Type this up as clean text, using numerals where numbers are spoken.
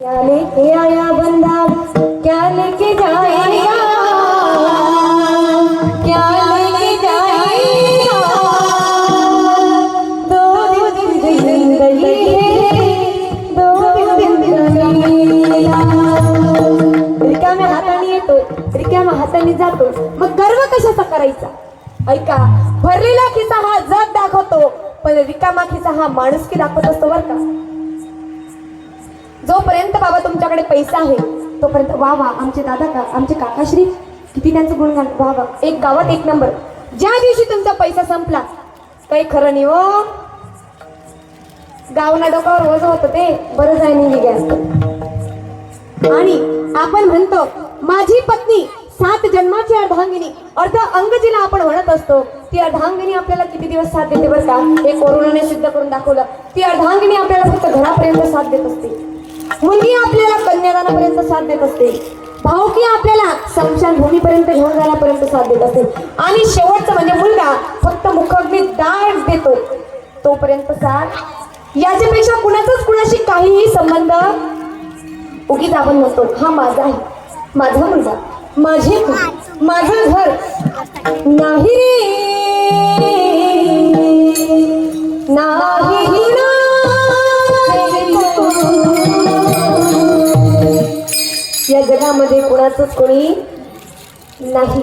क्या लेके आया बंदा, क्या लेके जाएगा, क्या लेके जाएगा। दो दिन की जिंदगी है, दो दिन रिकाम्या हाताने येतो, रिकाम्या हाताने जातो, मग गर्व कशाचा करायचा। ऐका, भरलेला खिसा हा जग दाखवतो, पण रिकामा खिसा हा माणुसकी दाखवत असतो बरं का। जोपर्यंत बाबा तुमच्याकडे पैसा आहे तोपर्यंत वा वा, आमचे दादा का आमचे काकाश्री किती त्यांचं गुणगान, वा वा, एक गावात एक नंबर। ज्या दिवशी तुमचा पैसा संपला काही खरं नाही हो, गावना डोकावर वज होतं ते बरं जाय निघे गॅस। आणि आपण म्हणतो माझी पत्नी 7 जन्माची अर्धांगिनी, अर्ध अंग जिला आपण म्हणत असतो, ती अर्धांगिनी आपल्याला किती दिवस साथ देते बरं का, हे कोरोनाने सिद्ध करून दाखवलं। ती अर्धांगिनी आपल्याला फक्त घरापर्यंत साथ देत असते, मुलगी आपल्याला कन्यादानापर्यंत साथ देत असते, भावकी आपल्याला स्मशानभूमीपर्यंत घेऊन जाण्यापर्यंत साथ देत असते, आणि शेवटचं म्हणजे मुलगा फक्त मुखाग्नी दाट देतो तोपर्यंत साथ। याच्यापेक्षा कुणाचाच कुणाशी काहीही संबंध उगीच आपण म्हणतो हा माझा आहे, माझा मुलगा, माझे माझं घर नाही रे, नाही या जगामध्ये कोणाचंच कोणी नाही।